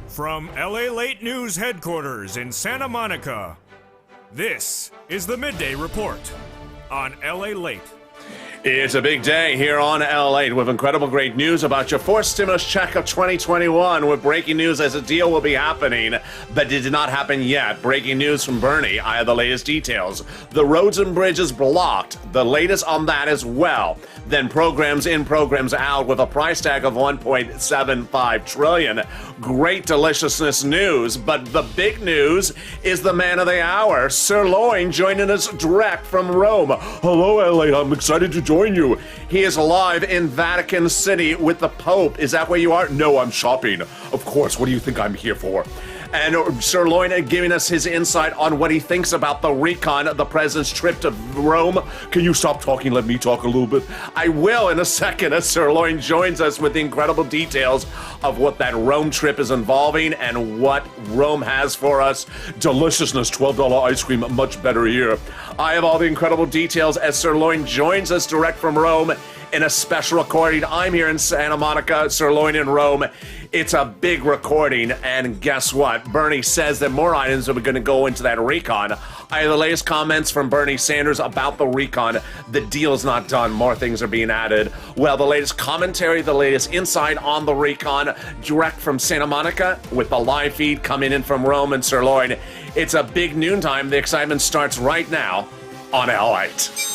From LALATE News headquarters in Santa Monica, this is the Midday Report on LALATE. It's a big day here on LALATE with incredible great news about your fourth stimulus check of 2021 with breaking news as a deal will be happening, but it did not happen yet. Breaking news from Bernie. I have the latest details. The roads and bridges blocked. The latest on that as well. Then programs in, programs out with a price tag of $1.75 trillion. Great deliciousness news, but the big news is the man of the hour, SIRLOIN, joining us direct from Rome. Hello, LA. I'm excited to join you. He is live in Vatican City with the Pope. Is that where you are? No, I'm shopping. Of course. What do you think I'm here for? And SIRLOIN giving us his insight on what he thinks about the RECON, the president's trip to Rome. Can you stop talking? Let me talk a little bit. I will in a second as SIRLOIN joins us with the incredible details of what that Rome trip is involving and what Rome has for us. Deliciousness, $12 ice cream, much better here. I have all the incredible details as SIRLOIN joins us direct from Rome in a special recording. I'm here in Santa Monica, SIRLOIN in Rome. It's a big recording, and guess what? Bernie says that more items are going to go into that RECON. I have the latest comments from Bernie Sanders about the RECON. The deal is not done. More things are being added. Well, the latest commentary, the latest insight on the RECON, direct from Santa Monica with the live feed coming in from Rome and SIRLOIN. It's a big noontime. The excitement starts right now on LALATE.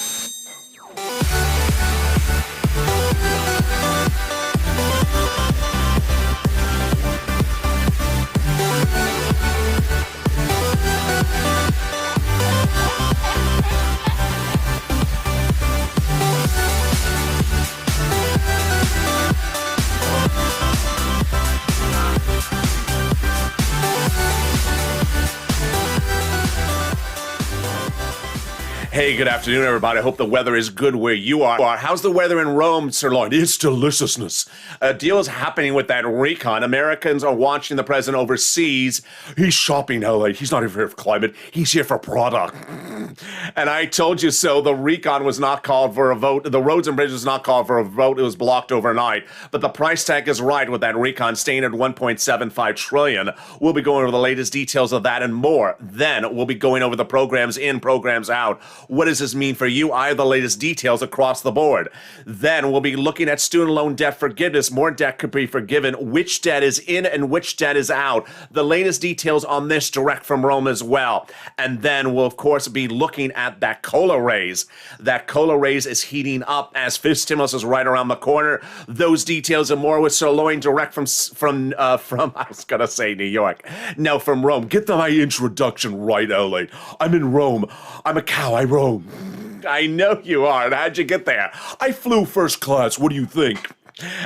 Hey, good afternoon, everybody. I hope the weather is good where you are. How's the weather in Rome, SIRLOIN? It's deliciousness. A deal is happening with that RECON. Americans are watching the president overseas. He's shopping LA. He's not even here for climate. He's here for product. And I told you so. The RECON was not called for a vote. The roads and bridges was not called for a vote. It was blocked overnight. But the price tag is right with that RECON staying at $1.75 trillion. We'll be going over the latest details of that and more. Then we'll be going over the programs in, programs out. What does this mean for you? I have the latest details across the board. Then we'll be looking at student loan debt forgiveness. More debt could be forgiven. Which debt is in and which debt is out. The latest details on this direct from Rome as well. And then we'll, of course, be looking at that COLA raise. That COLA raise is heating up as fifth stimulus is right around the corner. Those details and more with SIRLOIN direct from I was going to say New York. No, from Rome. Get my introduction right, LA. I'm in Rome. I'm a cow. I roam. I know you are. And how'd you get there? I flew first class. What do you think?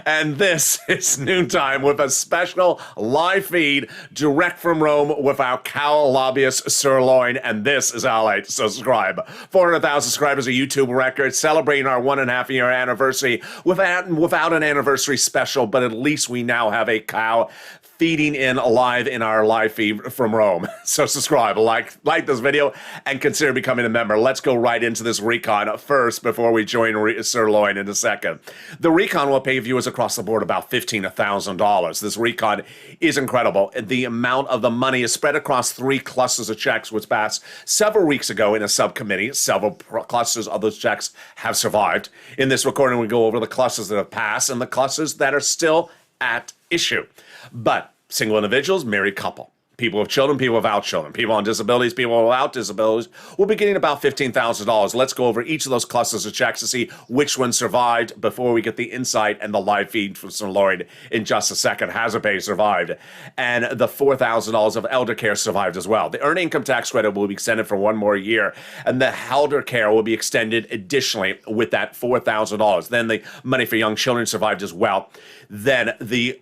And this is Noontime with a special live feed direct from Rome with our cow lobbyist SIRLOIN, and this is LALATE. Subscribe. 400,000 subscribers, a YouTube record, celebrating our 1.5 year anniversary without an anniversary special, but at least we now have a cow feeding in live in our live feed from Rome. So subscribe, like this video, and consider becoming a member. Let's go right into this RECON first before we join SIRLOIN in a second. The RECON will pay viewers across the board about $15,000. This RECON is incredible. The amount of the money is spread across 3 clusters of checks, which passed several weeks ago in a subcommittee. Several clusters of those checks have survived. In this recording, we go over the clusters that have passed and the clusters that are still at issue. But single individuals, married couple, people with children, people without children, people on disabilities, people without disabilities, will be getting about $15,000. Let's go over each of those clusters of checks to see which one survived before we get the insight and the live feed from SIRLOIN in just a second. Hazard pay survived. And the $4,000 of elder care survived as well. The earned income tax credit will be extended for 1 more year. And the elder care will be extended additionally with that $4,000. Then the money for young children survived as well. Then the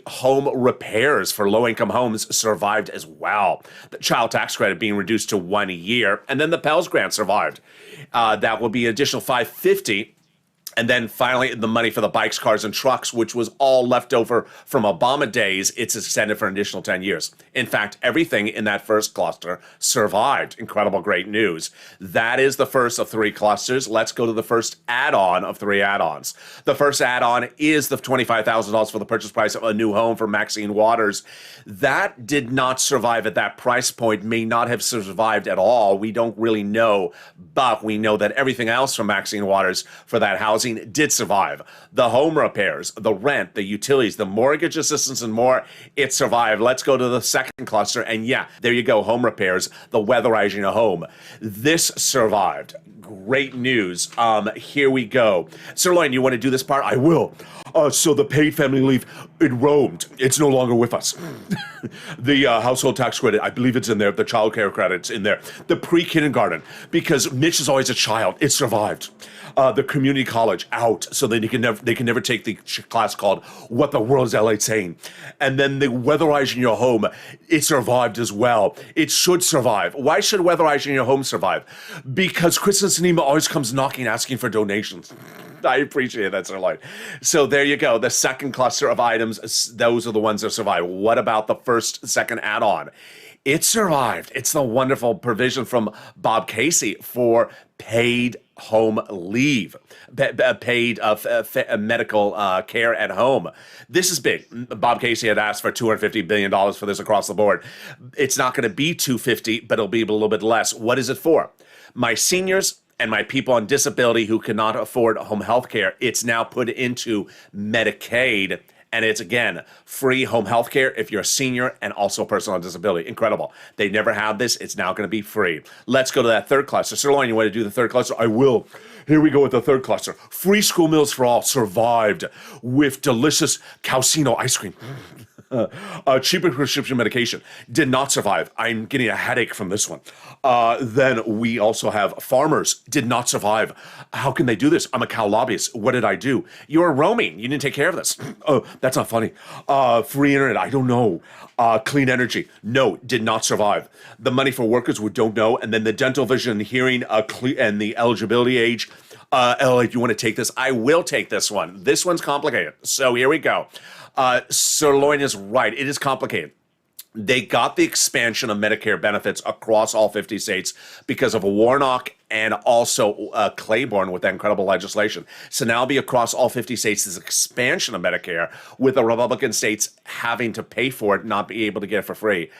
home repairs for low-income homes survived as well. The child tax credit being reduced to 1 year. And then the Pell Grant survived. That will be an additional $550 And then finally, the money for the bikes, cars, and trucks, which was all left over from Obama days, it's extended for an additional 10 years. In fact, everything in that first cluster survived. Incredible, great news. That is the first of 3 clusters. Let's go to the first add-on of 3 add-ons. The first add-on is the $25,000 for the purchase price of a new home for Maxine Waters. That did not survive at that price point, may not have survived at all. We don't really know, but we know that everything else from Maxine Waters for that housing did survive. The home repairs, the rent, the utilities, the mortgage assistance, and more, it survived. Let's go to the second cluster. And yeah, there you go, home repairs, the weatherizing a home. This survived. Great news. Here we go. Sirloin, you want to do this part? I will. So the paid family leave, it roamed. It's no longer with us. The household tax credit, I believe it's in there. The child care credit's in there. The pre-kindergarten, because Mitch is always a child. It survived. The community college out, so then they can never take the class called "What the World Is LA Saying," and then the weatherizing your home, it survived as well. It should survive. Why should weatherizing your home survive? Because Kristen Sinema always comes knocking, asking for donations. I appreciate that, Sirloin. So there you go. The second cluster of items, those are the ones that survive. What about the second add-on? It survived. It's the wonderful provision from Bob Casey for paid home leave, paid medical care at home. This is big. Bob Casey had asked for $250 billion for this across the board. It's not going to be $250, but it'll be a little bit less. What is it for? My seniors and my people on disability who cannot afford home health care, it's now put into Medicaid. And it's, again, free home health care if you're a senior and also a person on disability. Incredible. They never had this. It's now going to be free. Let's go to that third cluster. Sirloin, you want to do the third cluster? I will. Here we go with the third cluster. Free school meals for all survived with delicious Calcino ice cream. Cheaper prescription medication did not survive. I'm getting a headache from this one. Then we also have farmers did not survive. How can they do this? I'm a cow lobbyist. What did I do? You're roaming. You didn't take care of this. Oh, that's not funny. Free internet. I don't know. Clean energy. No, did not survive. The money for workers we don't know. And then the dental, vision, hearing, and the eligibility age. LA, you want to take this? I will take this one. This one's complicated. So here we go. Sirloin is right. It is complicated. They got the expansion of Medicare benefits across all 50 states because of Warnock and also Claiborne with that incredible legislation. So now it'll be across all 50 states, this expansion of Medicare with the Republican states having to pay for it, not be able to get it for free.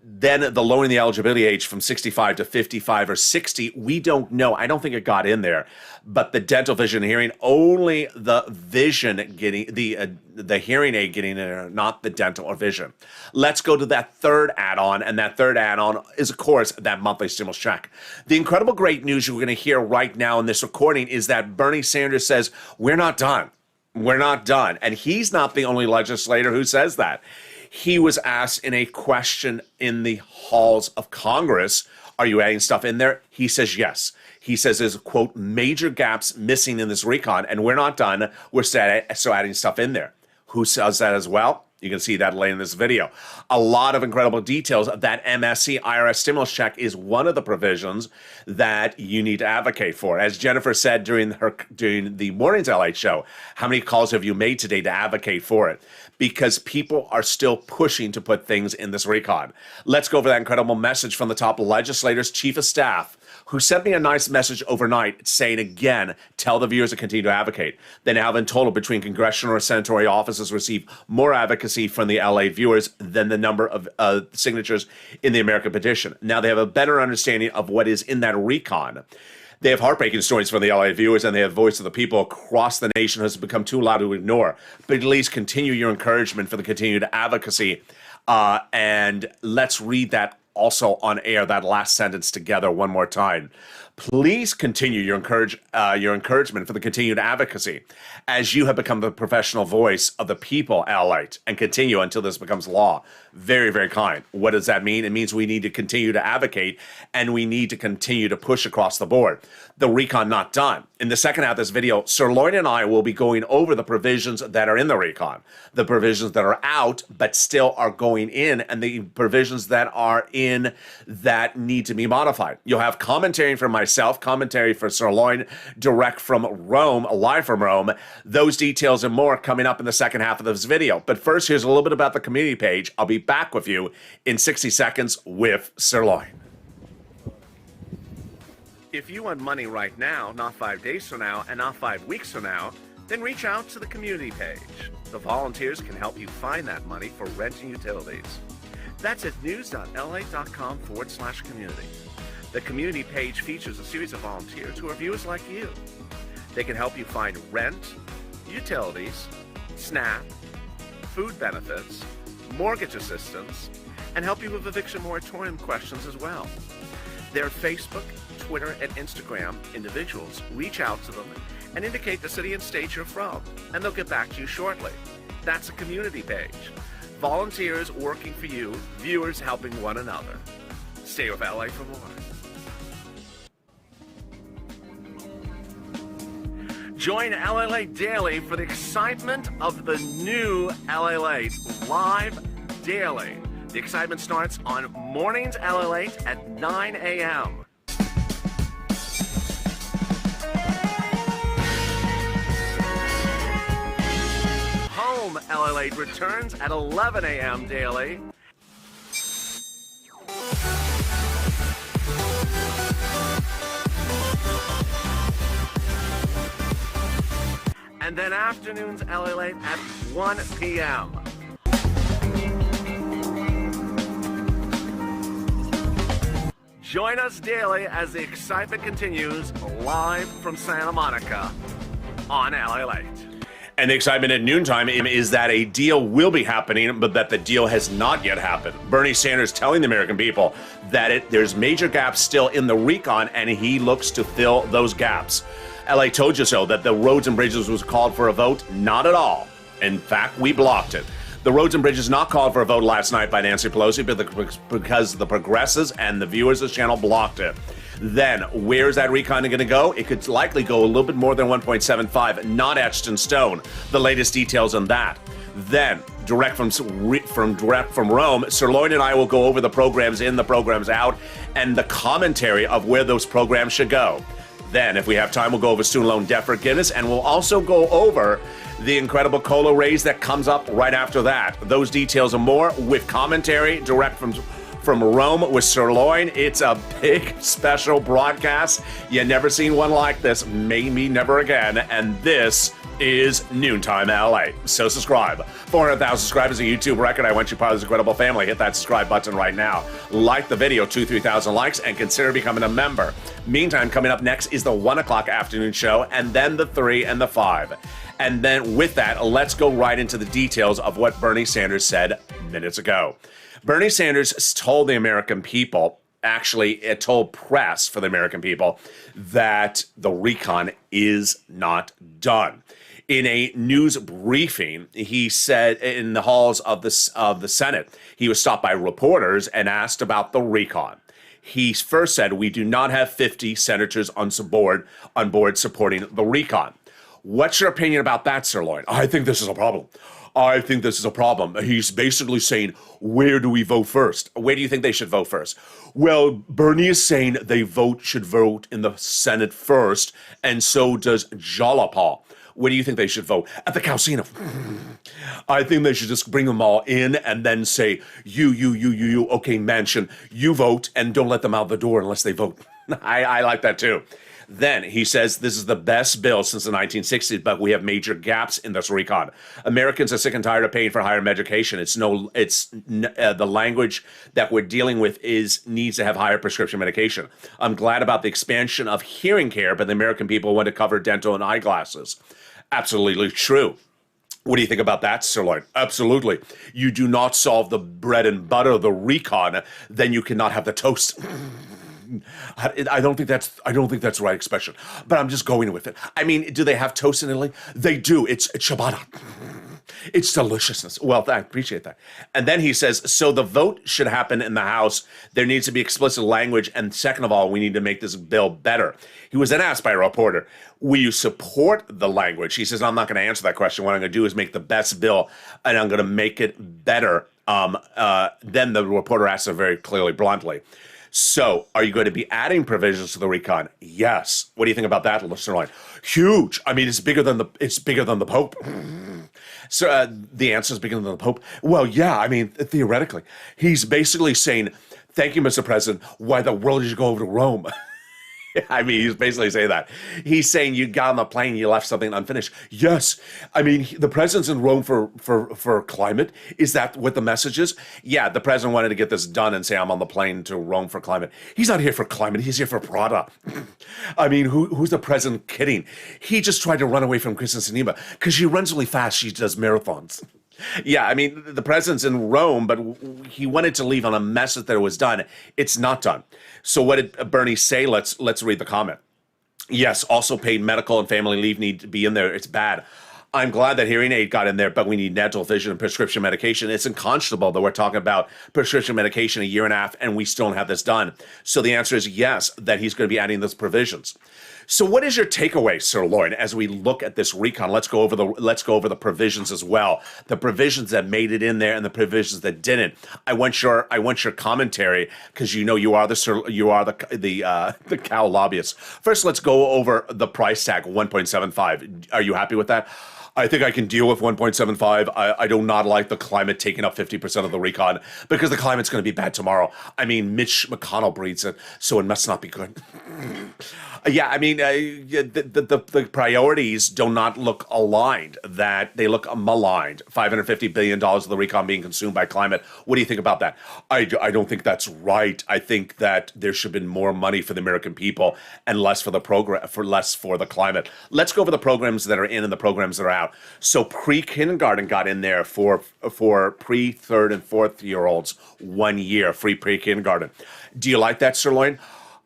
Then the lowering the eligibility age from 65 to 55 or 60, we don't know. I don't think it got in there. But the dental, vision, and hearing, only the vision getting, the hearing aid getting in there, not the dental or vision. Let's go to that third add-on, and that third add-on is, of course, that monthly stimulus check. The incredible great news you're going to hear right now in this recording is that Bernie Sanders says, we're not done. We're not done. And he's not the only legislator who says that. He was asked in a question in the halls of Congress, are you adding stuff in there? He says yes. He says there's, quote, major gaps missing in this recon, and we're not done. We're still adding stuff in there. Who says that as well? You can see that later in this video. A lot of incredible details. That MSC IRS stimulus check is one of the provisions that you need to advocate for. As Jennifer said during the morning's LA show, how many calls have you made today to advocate for it? Because people are still pushing to put things in this recon. Let's go over that incredible message from the top legislator's chief of staff, who sent me a nice message overnight saying, again, tell the viewers to continue to advocate. They now have in total between congressional or senatorial offices received more advocacy from the LA viewers than the number of signatures in the American petition. Now they have a better understanding of what is in that recon. They have heartbreaking stories from the LA viewers, and they have voice of the people across the nation has become too loud to ignore. But at least continue your encouragement for the continued advocacy. And let's read that also on air, that last sentence together one more time. Please continue your encouragement for the continued advocacy as you have become the professional voice of the people, LALATE, and continue until this becomes law. Very, very kind. What does that mean? It means we need to continue to advocate and we need to continue to push across the board. The recon not done. In the second half of this video, Sirloin and I will be going over the provisions that are in the recon, the provisions that are out but still are going in, and the provisions that are in that need to be modified. You'll have commentary from my myself, commentary for Sirloin, direct from Rome, live from Rome. Those details and more coming up in the second half of this video. But first, here's a little bit about the community page. I'll be back with you in 60 seconds with Sirloin. If you want money right now, not 5 days from now, and not 5 weeks from now, then reach out to the community page. The volunteers can help you find that money for rent and utilities. That's at news.la.com/community. The community page features a series of volunteers who are viewers like you. They can help you find rent, utilities, SNAP, food benefits, mortgage assistance, and help you with eviction moratorium questions as well. Their Facebook, Twitter, and Instagram individuals reach out to them and indicate the city and state you're from, and they'll get back to you shortly. That's a community page. Volunteers working for you, viewers helping one another. Stay with LA for more. Join LALATE Daily for the excitement of the new LALATE live daily. The excitement starts on mornings LALATE at 9 a.m. Home LALATE returns at 11 a.m. daily. And then afternoons LALATE at 1 p.m. Join us daily as the excitement continues live from Santa Monica on LALATE. And the excitement at noontime is that a deal will be happening, but that the deal has not yet happened. Bernie Sanders telling the American people that there's major gaps still in the RECON, and he looks to fill those gaps. LA told you so, that the roads and bridges was called for a vote? Not at all. In fact, we blocked it. The roads and bridges not called for a vote last night by Nancy Pelosi because the progressives and the viewers of this channel blocked it. Then, where's that RECON going to go? It could likely go a little bit more than 1.75, not etched in stone. The latest details on that. Then, direct from Rome, Sirloin and I will go over the programs in, the programs out, and the commentary of where those programs should go. Then, if we have time, we'll go over student loan debt forgiveness, and we'll also go over the incredible COLA raise that comes up right after that. Those details and more with commentary direct from Rome with Sirloin. It's a big special broadcast. You never seen one like this. Maybe never again. And this is Noontime LA. So subscribe. 400,000 subscribers, a YouTube record. I want you part of this incredible family. Hit that subscribe button right now. Like the video, 2,000-3,000 likes, and consider becoming a member. Meantime, coming up next is the 1 o'clock afternoon show, and then the 3 and the 5. And then with that, let's go right into the details of what Bernie Sanders said minutes ago. Bernie Sanders told the American people, actually it told press for the American people, that the RECON is not done. In a news briefing, he said in the halls of the Senate, he was stopped by reporters and asked about the RECON. He first said, we do not have 50 senators on board supporting the RECON. What's your opinion about that, Sirloin? I think this is a problem. I think this is a problem. He's basically saying, where do we vote first? Where do you think they should vote first? Well, Bernie is saying they should vote in the Senate first, and so does Jalapa. Where do you think they should vote? At the Calcino. I think they should just bring them all in and then say, you, okay, Manchin, you vote, and don't let them out the door unless they vote. I like that too. Then he says this is the best bill since the 1960s, but we have major gaps in this RECON. Americans are sick and tired of paying for higher education. The language that we're dealing with needs to have higher prescription medication. I'm glad about the expansion of hearing care, but the American people want to cover dental and eyeglasses. Absolutely true. What do you think about that, Sirloin? Absolutely. You do not solve the bread and butter of the RECON, then you cannot have the toast. I don't think that's the right expression, but I'm just going with it. I mean, do they have toast in Italy? They do. It's ciabatta. It's deliciousness. Well, I appreciate that. And then he says, so the vote should happen in the House. There needs to be explicit language. And second of all, we need to make this bill better. He was then asked by a reporter, will you support the language? He says, I'm not going to answer that question. What I'm going to do is make the best bill, and I'm going to make it better. Then the reporter asked him very clearly, bluntly, So, are you going to be adding provisions to the recon? Yes. What do you think about that, Sirloin? Huge. I mean, it's bigger than the Pope. So the answer is bigger than the Pope. Well, yeah. I mean, theoretically, he's basically saying, "Thank you, Mr. President. Why the world did you go over to Rome?" I mean, he's basically saying that. He's saying you got on the plane, you left something unfinished. Yes. I mean, the president's in Rome for climate. Is that what the message is? Yeah, the president wanted to get this done and say, I'm on the plane to Rome for climate. He's not here for climate. He's here for Prada. I mean, who's the president kidding? He just tried to run away from Kristen Sinema because she runs really fast. She does marathons. Yeah, I mean, the president's in Rome, but he wanted to leave on a message that it was done. It's not done. So what did Bernie say? Let's read the comment. Yes, also paid medical and family leave need to be in there. It's bad. I'm glad that hearing aid got in there, but we need dental, vision, and prescription medication. It's unconscionable that we're talking about prescription medication a year and a half, and we still don't have this done. So the answer is yes, that he's going to be adding those provisions. So what is your takeaway, Sirloin, as we look at this recon? Let's go over the provisions as well. The provisions that made it in there and the provisions that didn't. I want your commentary because you are the cow lobbyist. First, let's go over the price tag 1.75. Are you happy with that? I think I can deal with 1.75. I do not like the climate taking up 50% of the recon because the climate's going to be bad tomorrow. I mean, Mitch McConnell breeds it, so it must not be good. Yeah, I mean, the priorities do not look aligned, that they look maligned. $550 billion of the recon being consumed by climate. What do you think about that? I don't think that's right. I think that there should have been more money for the American people and less for the climate. Let's go over the programs that are in and the programs that are out. So pre-kindergarten got in there for pre, third, and fourth year olds, 1 year free pre-kindergarten. Do you like that, Sirloin?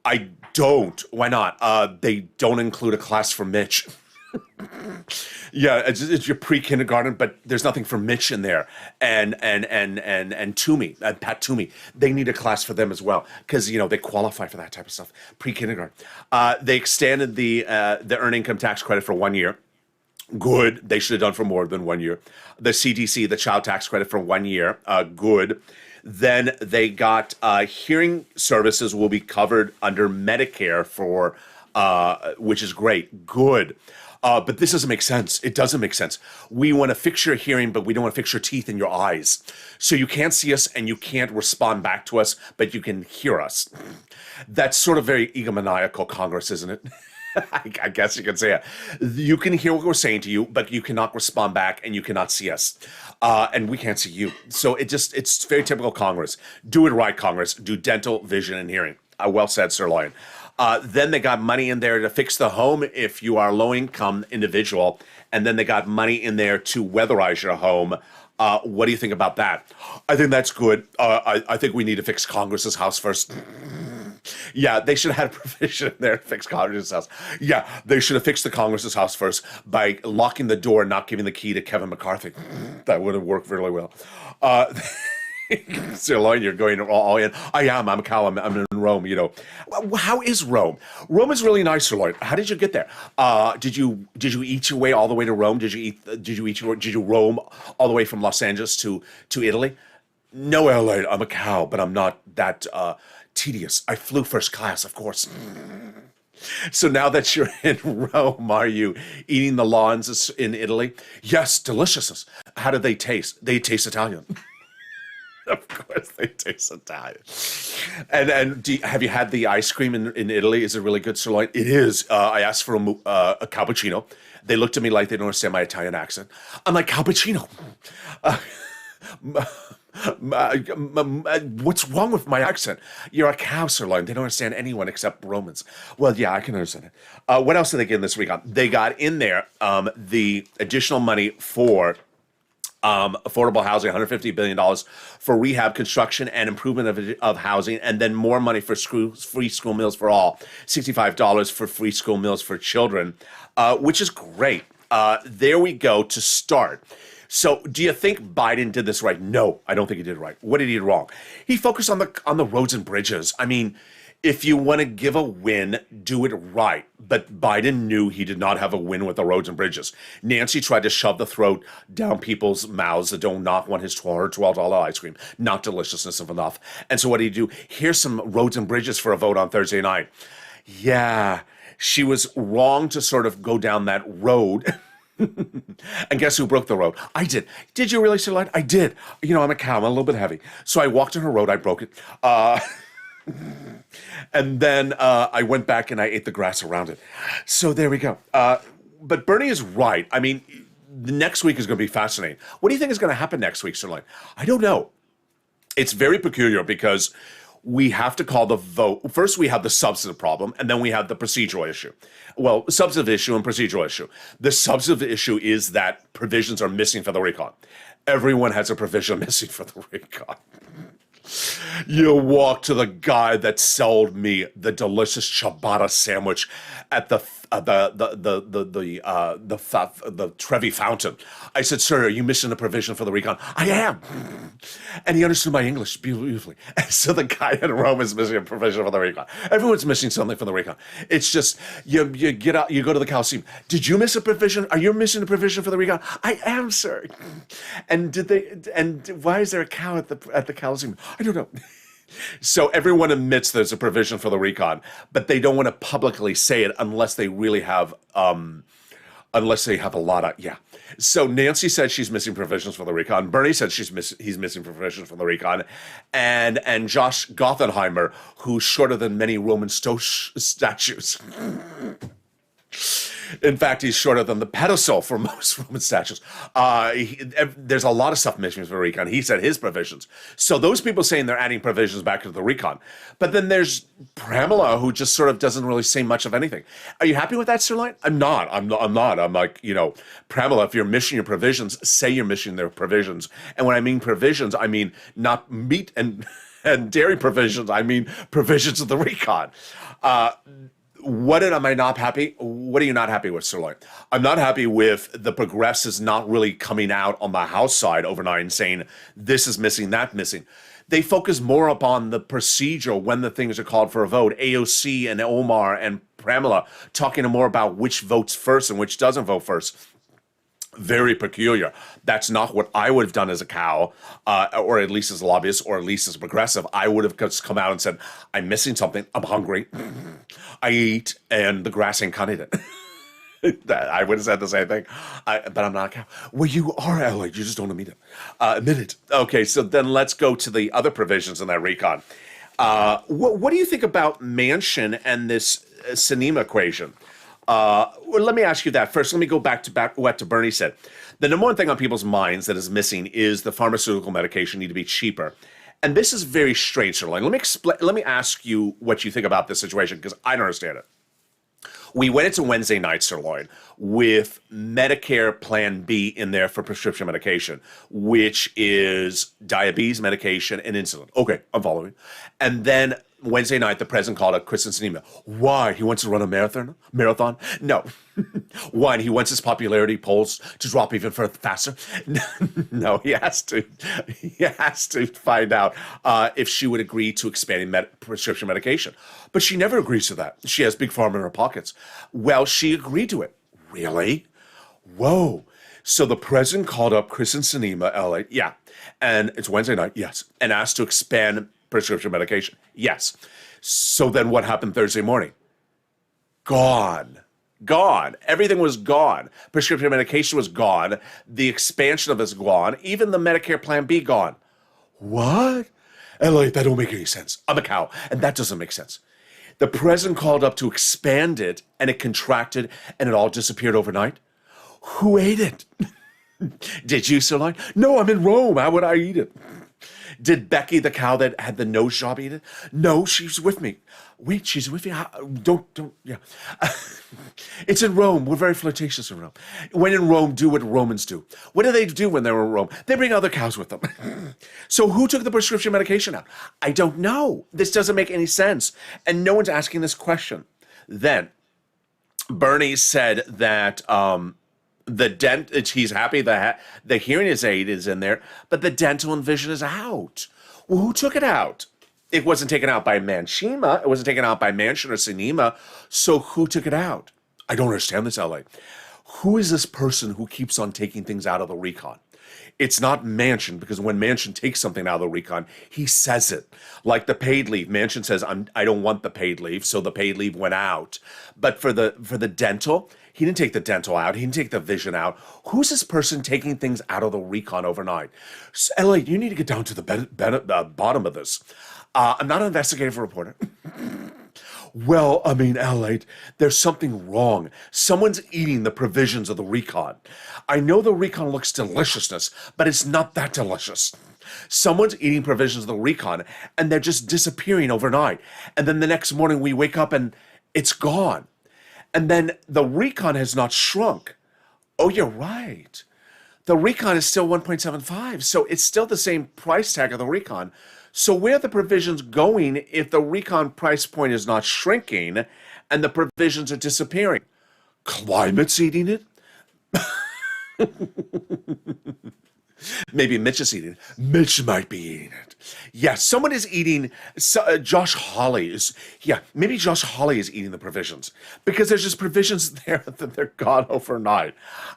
I don't. Why not? They don't include a class for Mitch. Yeah, it's your pre-kindergarten, but there's nothing for Mitch in there, and Toomey, Pat Toomey. They need a class for them as well because they qualify for that type of stuff. Pre-kindergarten. They extended the earned income tax credit for 1 year. Good. They should have done for more than 1 year. The CTC, the child tax credit for 1 year. Good. Then they got hearing services will be covered under Medicare for, which is great. Good. But this doesn't make sense. It doesn't make sense. We want to fix your hearing, but we don't want to fix your teeth and your eyes. So you can't see us and you can't respond back to us, but you can hear us. That's sort of very egomaniacal Congress, isn't it? I guess you could say it. You can hear what we're saying to you, but you cannot respond back and you cannot see us. And we can't see you. So it's very typical Congress. Do it right, Congress. Do dental, vision, and hearing. Well said, Sirloin. Then they got money in there to fix the home if you are a low-income individual. And then they got money in there to weatherize your home. What do you think about that? I think that's good. I think we need to fix Congress's house first. Yeah, they should have had a provision there to fix Congress's house. Yeah, they should have fixed the Congress's house first by locking the door and not giving the key to Kevin McCarthy. That would have worked really well. Sirloin, you're going all in. I'm a cow. I'm in Rome. How is Rome? Rome is really nice, Sirloin. How did you get there? Did you eat your way all the way to Rome? Did you roam all the way from Los Angeles to Italy? No, LA. I'm a cow, but I'm not that tedious. I flew first class, of course. So now that you're in Rome, are you eating the lawns in Italy? Yes, deliciousness. How do they taste? They taste Italian. Of course, they taste Italian. And have you had the ice cream in Italy? Is it really good, Sirloin? It is. I asked for a cappuccino. They looked at me like they don't understand my Italian accent. I'm like, cappuccino. What's wrong with my accent? You're a cow, Sirloin. They don't understand anyone except Romans. Well, yeah, I can understand it. What else did they get in this recon? They got in there the additional money for affordable housing, $150 billion for rehab, construction, and improvement of housing, and then more money for free school meals for all, $65 for free school meals for children, which is great. There we go to start. So do you think Biden did this right? No, I don't think he did right. What did he do wrong? He focused on the roads and bridges. I mean, If you want to give a win, do it right. But Biden knew he did not have a win with the roads and bridges. Nancy tried to shove the throat down people's mouths that don't not want his $12 ice cream. Not deliciousness of enough. And so what did he do? Here's some roads and bridges for a vote on Thursday night. Yeah, she was wrong to sort of go down that road. And guess who broke the road? I did. Did you really, Sirloin? I did. You know, I'm a cow. I'm a little bit heavy. So I walked on her road. I broke it. And then I went back and I ate the grass around it. So there we go. But Bernie is right. I mean, the next week is going to be fascinating. What do you think is going to happen next week, Sirloin? I don't know. It's very peculiar because we have to call the vote. First, we have the substantive problem, and then we have the procedural issue. Well, substantive issue and procedural issue. The substantive issue is that provisions are missing for the recon. Everyone has a provision missing for the recon. You walk to the guy that sold me the delicious ciabatta sandwich at the Trevi Fountain. I said, "Sir, are you missing a provision for the recon?" "I am." And he understood my English beautifully. And so the guy in Rome is missing a provision for the recon. Everyone's missing something for the recon. It's just you get out, you go to the Coliseum. "Did you miss a provision? Are you missing a provision for the recon?" "I am, sir." And why is there a cow at the Coliseum? I don't know. So everyone admits there's a provision for the recon, but they don't want to publicly say it unless they really have, unless they have a lot of, yeah. So Nancy said she's missing provisions for the recon. Bernie said he's missing provisions for the recon. And Josh Gothenheimer, who's shorter than many Roman statues. In fact, he's shorter than the pedestal for most Roman statues. There's a lot of stuff missing for the recon. He said his provisions. So those people saying they're adding provisions back to the recon. But then there's Pramila, who just sort of doesn't really say much of anything. Are you happy with that, Sirloin? I'm not. I'm like, Pramila, if you're missing your provisions, say you're missing their provisions. And when I mean provisions, I mean not meat and dairy provisions. I mean provisions of the recon. What am I not happy? What are you not happy with, Sirloin? I'm not happy with the progressives not really coming out on the House side overnight and saying this is missing, that missing. They focus more upon the procedure when the things are called for a vote. AOC and Omar and Pramila talking more about which votes first and which doesn't vote first. Very peculiar. That's not what I would have done as a cow, or at least as a lobbyist, or at least as a progressive. I would have just come out and said, "I'm missing something. I'm hungry. I eat, and the grass ain't cutting it." I would have said the same thing, but I'm not a cow. Well, you are, Ella. You just don't admit it. Okay, so then let's go to the other provisions in that recon. What do you think about Manchin and this Sinema equation? Well, let me ask you that first. Let me go back to what Bernie said. The number one thing on people's minds that is missing is the pharmaceutical medication need to be cheaper. And this is very strange, Sirloin. Let me ask you what you think about this situation, because I don't understand it. We went into Wednesday night, Sirloin, with Medicare Plan B in there for prescription medication, which is diabetes medication and insulin. Okay, I'm following. And then Wednesday night, the president called up Kristen Sinema. Why? He wants to run a marathon? No. Why? He wants his popularity polls to drop even faster? No, he has to find out if she would agree to expanding prescription medication. But she never agrees to that. She has big pharma in her pockets. Well, she agreed to it. Really? Whoa. So the president called up Kristen Sinema, LA, yeah, and it's Wednesday night, yes, and asked to expand prescription medication, yes. So then what happened Thursday morning? Gone. Everything was gone. Prescription medication was gone. The expansion of it is gone. Even the Medicare Plan B gone. What? LA, that don't make any sense. I'm a cow, and that doesn't make sense. The president called up to expand it, and it contracted, and it all disappeared overnight. Who ate it? Did you, Sirloin? No, I'm in Rome. How would I eat it? Did Becky, the cow that had the nose job, eat it? No, she's with me. Wait, she's with me? Yeah. It's in Rome. We're very flirtatious in Rome. When in Rome, do what Romans do. What do they do when they're in Rome? They bring other cows with them. So who took the prescription medication out? I don't know. This doesn't make any sense. And no one's asking this question. Bernie said that he's happy that the hearing aid is in there, but the dental and vision is out. Well, who took it out? It wasn't taken out by Manshima. It wasn't taken out by Manchin or Sinema. So who took it out? I don't understand this, LA. Who is this person who keeps on taking things out of the recon? It's not Manchin, because when Manchin takes something out of the recon, he says it. Like the paid leave, Manchin says, I don't want the paid leave, so the paid leave went out. But for the dental, he didn't take the dental out. He didn't take the vision out. Who's this person taking things out of the recon overnight? So, LA, you need to get down to the bottom of this. I'm not an investigative reporter. Well, I mean, LA, there's something wrong. Someone's eating the provisions of the recon. I know the recon looks deliciousness, but it's not that delicious. Someone's eating provisions of the recon, and they're just disappearing overnight. And then the next morning we wake up and it's gone. And then the recon has not shrunk. Oh, you're right. The recon is still 1.75, so it's still the same price tag of the recon. So where are the provisions going if the recon price point is not shrinking and the provisions are disappearing? Climate's eating it? Maybe Mitch is eating it. Mitch might be eating it. Yeah, someone is eating. Josh Hawley is. Yeah, maybe Josh Hawley is eating the provisions because there's just provisions there that they're gone overnight.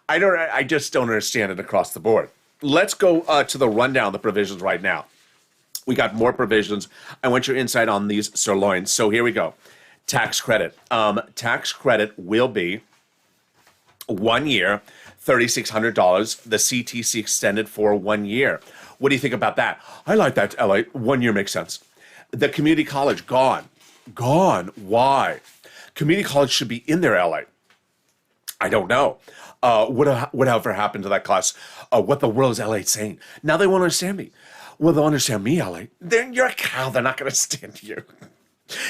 I just don't understand it across the board. Let's go to the rundown of the provisions right now. We got more provisions. I want your insight on these sirloins. So here we go. Tax credit. Tax credit will be 1 year, $3,600. The CTC extended for 1 year. What do you think about that? I like that, LA. 1 year makes sense. The community college, gone. Gone. Why? Community college should be in there, LA. I don't know. Whatever happened to that class? What the world is LA saying? Now they won't understand me. Well, they'll understand me, LA. You're a cow. They're not going to understand you.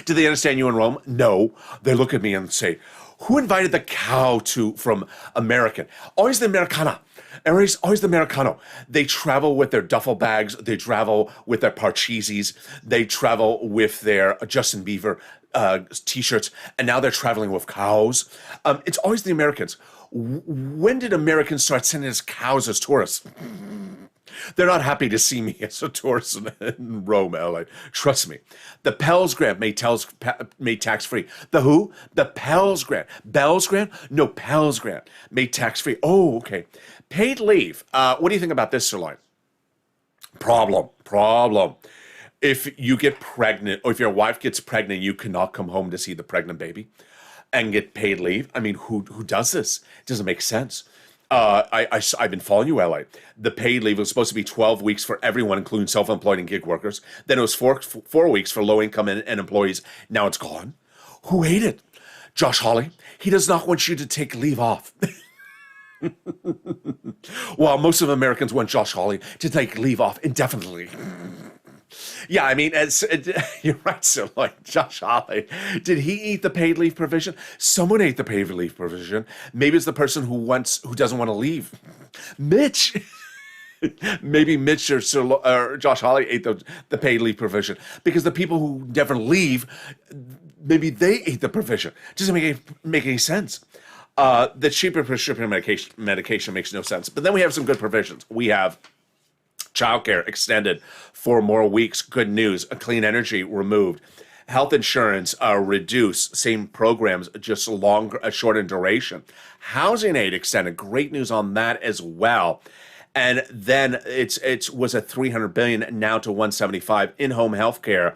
Do they understand you in Rome? No. They look at me and say, who invited the cow from American? Always the Americana. Always the Americano. They travel with their duffel bags. They travel with their Parcheesi's. They travel with their Justin Bieber T-shirts. And now they're traveling with cows. It's always the Americans. When did Americans start sending us cows as tourists? They're not happy to see me as a tourist in Rome, LA. Trust me. The Pels Grant made tax-free. The who? The Pels Grant. Bells Grant? No, Pels Grant made tax-free. Oh, okay. Paid leave. What do you think about this, Sirloin? Problem. If you get pregnant, or if your wife gets pregnant, you cannot come home to see the pregnant baby and get paid leave. I mean, who does this? It doesn't make sense. I've been following you, LA. The paid leave was supposed to be 12 weeks for everyone, including self-employed and gig workers. Then it was four weeks for low-income and employees. Now it's gone. Who ate it? Josh Hawley. He does not want you to take leave off. Well, most of Americans want Josh Hawley to take leave off indefinitely. Yeah, I mean, you're right, so like Josh Hawley, did he eat the paid leave provision? Someone ate the paid leave provision. Maybe it's the person who doesn't want to leave. Mitch. Maybe Mitch or Josh Hawley ate the paid leave provision because the people who never leave, maybe they ate the provision. Doesn't make any sense. The cheaper prescription medication makes no sense. But then we have some good provisions. We have childcare extended 4 more weeks. Good news. Clean energy removed. Health insurance reduced. Same programs, just short in duration. Housing aid extended. Great news on that as well. And then it was at $300 billion now to $175 in-home healthcare,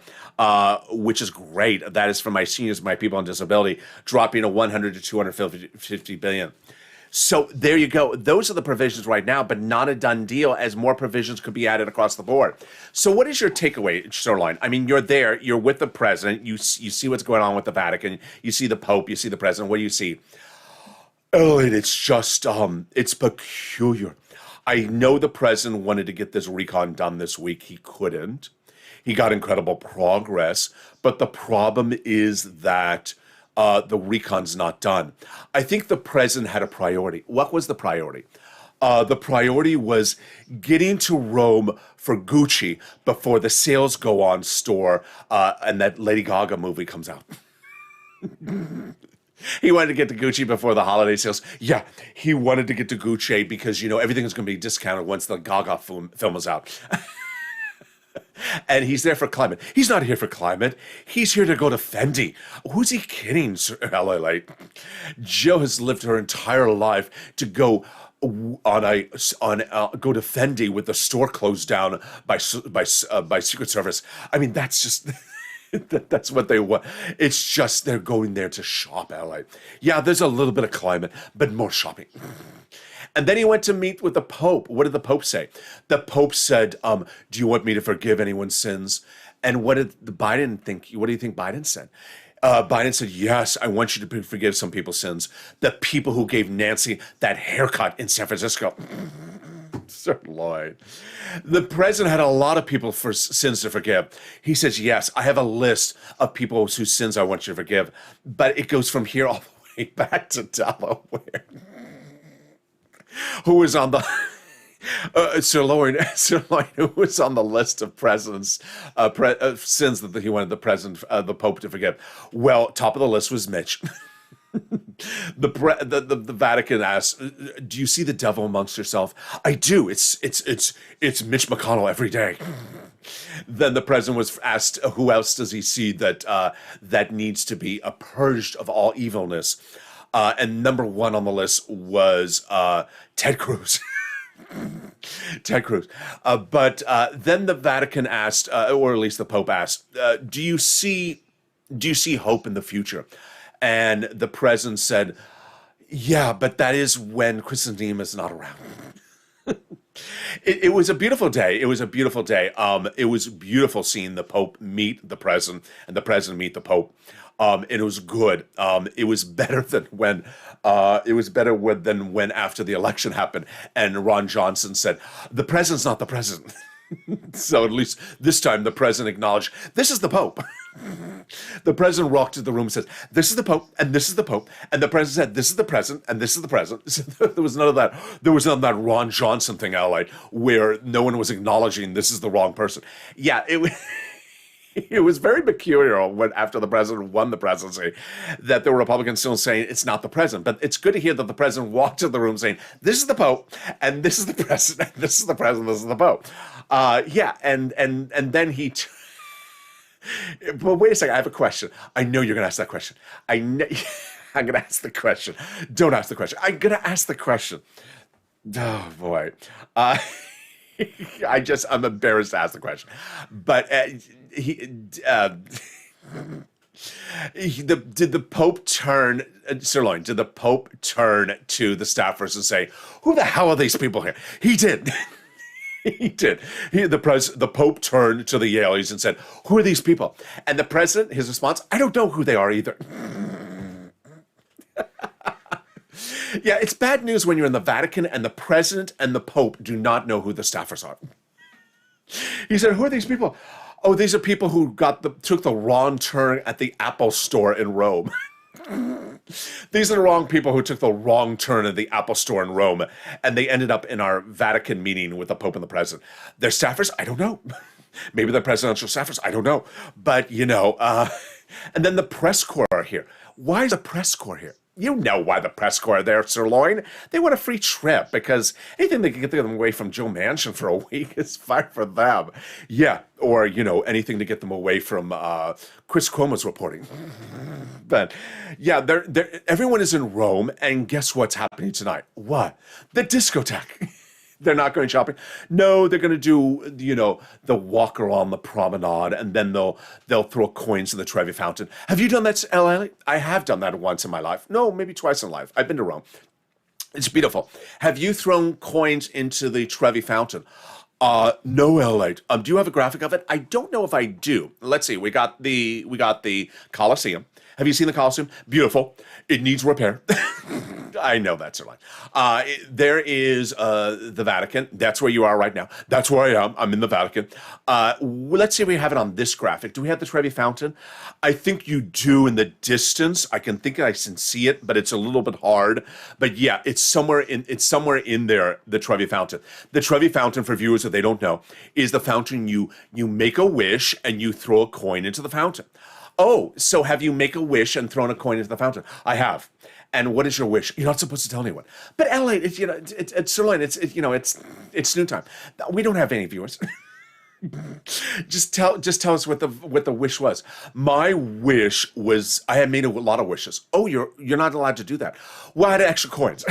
which is great. That is for my seniors, my people on disability, dropping to $100 to $250 billion. So there you go. Those are the provisions right now, but not a done deal, as more provisions could be added across the board. So what is your takeaway, Sirloin? I mean, you're there. You're with the president. You see what's going on with the Vatican. You see the Pope. You see the president. What do you see? Oh, it's just, it's peculiar. I know the president wanted to get this recon done this week. He couldn't. He got incredible progress. But the problem is that the recon's not done. I think the president had a priority. What was the priority? The priority was getting to Rome for Gucci before the sales go on store and that Lady Gaga movie comes out. He wanted to get to Gucci before the holiday sales. Yeah, he wanted to get to Gucci because, everything is going to be discounted once the Gaga film is out. And he's there for climate. He's not here for climate. He's here to go to Fendi. Who's he kidding, LALATE? Jill has lived her entire life to go go to Fendi with the store closed down by Secret Service. I mean, that's just that's what they want. It's just they're going there to shop, LA. Yeah, there's a little bit of climate, but more shopping. And then he went to meet with the Pope. What did the Pope say? The Pope said, do you want me to forgive anyone's sins? And what did Biden think? What do you think Biden said? Biden said, yes, I want you to forgive some people's sins. The people who gave Nancy that haircut in San Francisco. Sirloin. The president had a lot of people for sins to forgive. He says, yes, I have a list of people whose sins I want you to forgive. But it goes from here all the way back to Delaware. Who was on the Sirloin, who was on the list of presidents' sins that he wanted the Pope to forgive? Well, top of the list was Mitch. The Vatican asked, "Do you see the devil amongst yourself?" I do. It's Mitch McConnell every day. Then the president was asked, "Who else does he see that needs to be purged of all evilness?" And number one on the list was Ted Cruz. Ted Cruz. But then the Vatican asked, or at least the Pope asked, do you see hope in the future? And the president said, yeah, but that is when Christendom is not around. It was a beautiful day. It was a beautiful day. It was beautiful seeing the Pope meet the president and the president meet the Pope. And it was good. It was better than when after the election happened and Ron Johnson said, the president's not the president. So at least this time the president acknowledged, this is the Pope. The president walked to the room and said, this is the Pope, and this is the Pope. And the president said, this is the president, and this is the president. So there was none of that. There was none of that Ron Johnson thing, allied, where no one was acknowledging this is the wrong person. Yeah, it was very peculiar when after the president won the presidency that there were Republicans still saying it's not the president. But it's good to hear that the president walked to the room saying, this is the Pope, and this is the president, this is the president, this is the Pope. Yeah, and then he... But wait a second, I have a question. I know you're going to ask that question. I'm going to ask the question. Don't ask the question. I'm going to ask the question. Oh, boy. I'm embarrassed to ask the question. But did the Pope turn, Sirloin, did the Pope turn to the staffers and say, who the hell are these people here? He did. He did. The Pope turned to the Yaleys and said, who are these people? And the president, his response, I don't know who they are either. Yeah, it's bad news when you're in the Vatican and the president and the Pope do not know who the staffers are. He said, who are these people? Oh, these are people who took the wrong turn at the Apple store in Rome. These are the wrong people who took the wrong turn at the Apple store in Rome, and they ended up in our Vatican meeting with the Pope and the President. They're staffers? I don't know. Maybe they're presidential staffers? I don't know. But, and then the press corps are here. Why is the press corps here? You know why the press corps are there, Sirloin. They want a free trip because anything that can get them away from Joe Manchin for a week is fine for them. Yeah, or, anything to get them away from Chris Cuomo's reporting. But, yeah, everyone is in Rome, and guess what's happening tonight? What? The discotheque. They're not going shopping. No, they're going to do, the walk around the promenade, and then they'll throw coins in the Trevi Fountain. Have you done that, LA? I have done that once in my life. No, maybe twice in life. I've been to Rome. It's beautiful. Have you thrown coins into the Trevi Fountain? No, LA. Do you have a graphic of it? I don't know if I do. Let's see. We got the Colosseum. Have you seen the Colosseum? Beautiful. It needs repair. I know that's a lie. There is the Vatican. That's where you are right now. That's where I am. I'm in the Vatican. Let's see if we have it on this graphic. Do we have the Trevi Fountain? I think you do in the distance. I can see it, but it's a little bit hard. But yeah, it's somewhere in there, the Trevi Fountain. The Trevi Fountain, for viewers that they don't know, is the fountain you make a wish and you throw a coin into the fountain. Oh, so have you make a wish and thrown a coin into the fountain? I have. And what is your wish? You're not supposed to tell anyone. But LA, it's Sirloin. It's noontime. We don't have any viewers. Just tell us what the wish was. My wish was I had made a lot of wishes. Oh, you're not allowed to do that. Well, I had extra coins.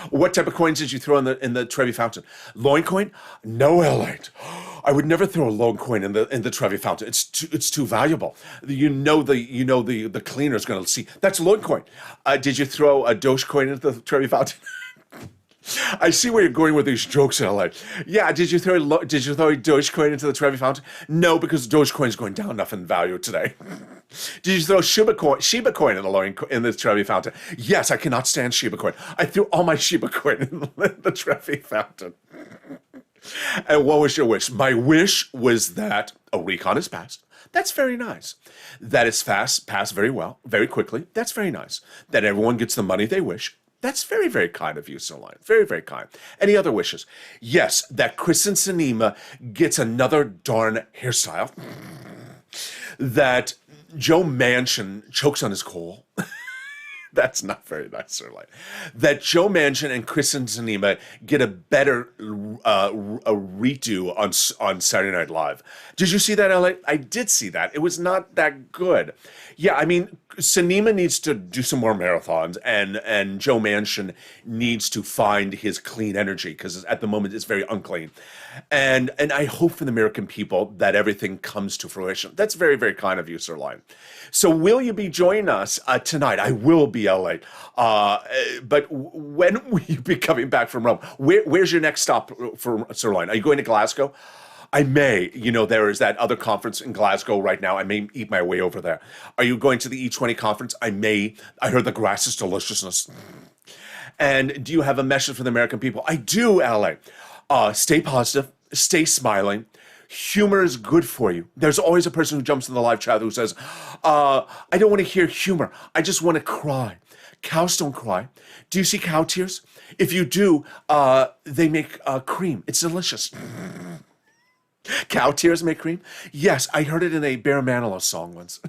What type of coins did you throw in the Trevi fountain? Loin coin? No, LALATE. I would never throw a loin coin in the Trevi fountain. It's too valuable. The cleaner's going to see that's a loin coin. Did you throw a Doge coin into the Trevi fountain? I see where you're going with these jokes, LALATE. Yeah, did you throw a Dogecoin into the Trevi fountain? No, because Dogecoin is going down enough in value today. Did you throw Shiba coin in the Trevi fountain? Yes, I cannot stand Shiba coin. I threw all my Shiba coin in the Trevi fountain. And what was your wish? My wish was that a recon is passed. That's very nice. That it's passed very well, very quickly. That's very nice. That everyone gets the money they wish. That's very, very kind of you, SIRLOIN. Very, very kind. Any other wishes? Yes, that Kristen Sinema gets another darn hairstyle. That Joe Manchin chokes on his coal. That's not very nice, SIRLOIN. That Joe Manchin and Kristen Sinema get a better a redo on Saturday Night Live. Did you see that, LA? I did see that. It was not that good. Yeah, I mean, Sinema needs to do some more marathons, and Joe Manchin needs to find his clean energy, because at the moment it's very unclean. And I hope for the American people that everything comes to fruition. That's very, very kind of you, SIRLOIN. So will you be joining us tonight? I will be, LA. But when will you be coming back from Rome? Where's your next stop for SIRLOIN? Are you going to Glasgow? I may. There is that other conference in Glasgow right now. I may eat my way over there. Are you going to the E20 conference? I may. I heard the grass is deliciousness. And do you have a message for the American people? I do, LA. Stay positive. Stay smiling. Humor is good for you. There's always a person who jumps in the live chat who says, I don't want to hear humor. I just want to cry. Cows don't cry. Do you see cow tears? If you do, they make cream. It's delicious. Cow tears make cream? Yes, I heard it in a Barry Manilow song once.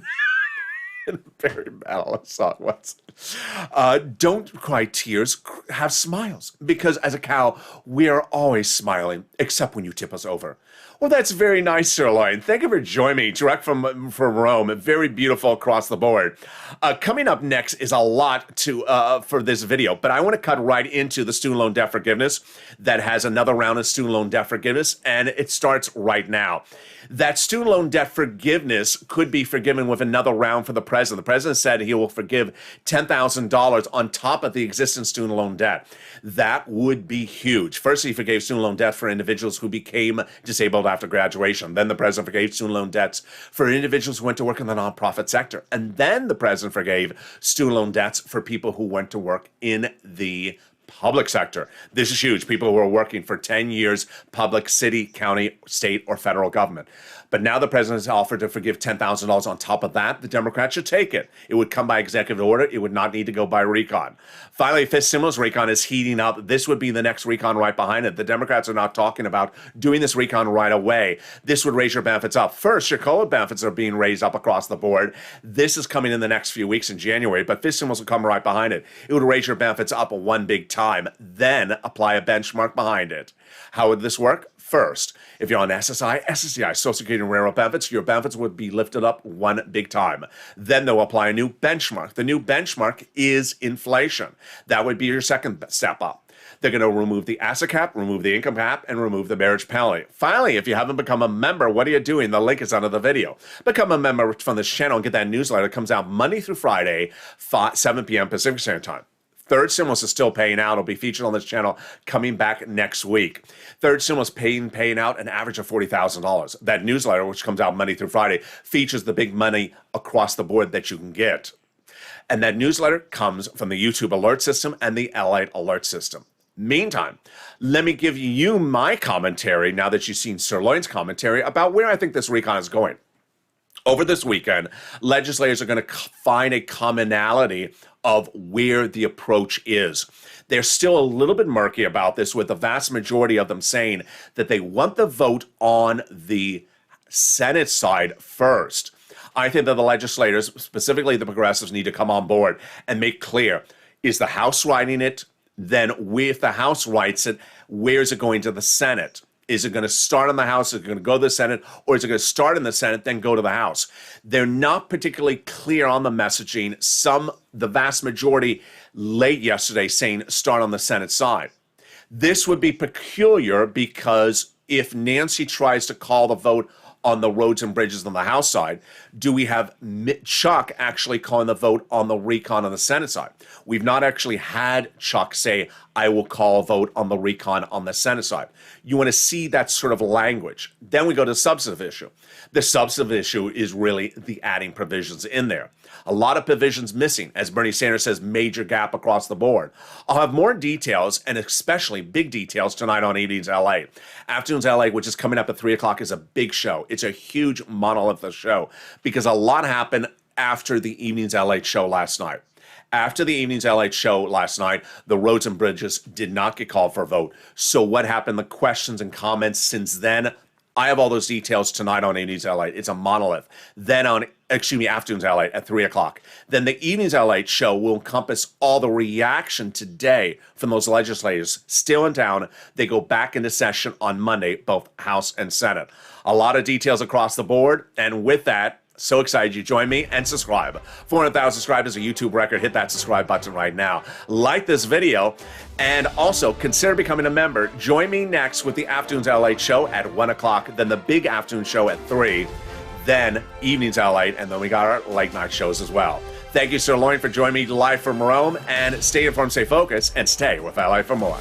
Don't cry tears, have smiles. Because as a cow, we are always smiling, except when you tip us over. Well, that's very nice, SIRLOIN. Thank you for joining me direct from Rome. Very beautiful across the board. Coming up next is a lot for this video, but I want to cut right into the student loan debt forgiveness that has another round of student loan debt forgiveness, and it starts right now. That student loan debt forgiveness could be forgiven with another round for the president. The president said he will forgive $10,000 on top of the existing student loan debt. That would be huge. First, he forgave student loan debt for individuals who became disabled after graduation. Then the president forgave student loan debts for individuals who went to work in the nonprofit sector. And then the president forgave student loan debts for people who went to work in the public sector. This is huge. People who are working for 10 years, public, city, county, state, or federal government. But now the president has offered to forgive $10,000 on top of that. The Democrats should take it. It would come by executive order. It would not need to go by recon. Finally, fifth stimulus recon is heating up. This would be the next recon right behind it. The Democrats are not talking about doing this recon right away. This would raise your benefits up. First, your COLA benefits are being raised up across the board. This is coming in the next few weeks in January, but fifth stimulus will come right behind it. It would raise your benefits up one big time, then apply a benchmark behind it. How would this work? First, if you're on SSI, SSDI, Social Security and Railroad benefits, your benefits would be lifted up one big time. Then they'll apply a new benchmark. The new benchmark is inflation. That would be your second step up. They're going to remove the asset cap, remove the income cap, and remove the marriage penalty. Finally, if you haven't become a member, what are you doing? The link is under the video. Become a member from this channel and get that newsletter. It comes out Monday through Friday, 7 p.m. Pacific Standard Time. Third stimulus is still paying out. It'll be featured on this channel coming back next week. Third stimulus paying out an average of $40,000. That newsletter, which comes out Monday through Friday, features the big money across the board that you can get. And that newsletter comes from the YouTube alert system and the LALATE alert system. Meantime, let me give you my commentary, now that you've seen SIRLOIN's commentary, about where I think this recon is going. Over this weekend, legislators are going to find a commonality of where the approach is. They're still a little bit murky about this, with the vast majority of them saying that they want the vote on the Senate side first. I think that the legislators, specifically the progressives, need to come on board and make clear, is the House writing it? Then if the House writes it, where's it going to the Senate? Is it going to start in the House? Is it going to go to the Senate? Or is it going to start in the Senate, then go to the House? They're not particularly clear on the messaging. The vast majority late yesterday saying start on the Senate side. This would be peculiar because if Nancy tries to call the vote on the roads and bridges on the House side, do we have Chuck actually calling the vote on the recon on the Senate side? We've not actually had Chuck say, I will call a vote on the recon on the Senate side. You want to see that sort of language. Then we go to the substantive issue. The substantive issue is really the adding provisions in there. A lot of provisions missing, as Bernie Sanders says, major gap across the board. I'll have more details, and especially big details, tonight on Evenings LA. Afternoons LA, which is coming up at 3 o'clock, is a big show. It's a huge monolithic show because a lot happened after the Evenings LA show last night. After the Evenings LA show last night, the roads and bridges did not get called for a vote. So what happened? The questions and comments since then, I have all those details tonight on Evenings LA. It's a monolith. Then on, Afternoons LA at 3 o'clock. Then the Evenings LA show will encompass all the reaction today from those legislators still in town. They go back into session on Monday, both House and Senate. A lot of details across the board. And with that, so excited you join me and subscribe. 400,000 subscribers, a YouTube record. Hit that subscribe button right now. Like this video and also consider becoming a member. Join me next with the Afternoons LA show at 1 o'clock, then the big afternoon show at 3, then Evenings LA, and then we got our late night shows as well. Thank you, SIRLOIN, for joining me live from Rome, and stay informed, stay focused, and stay with LA for more.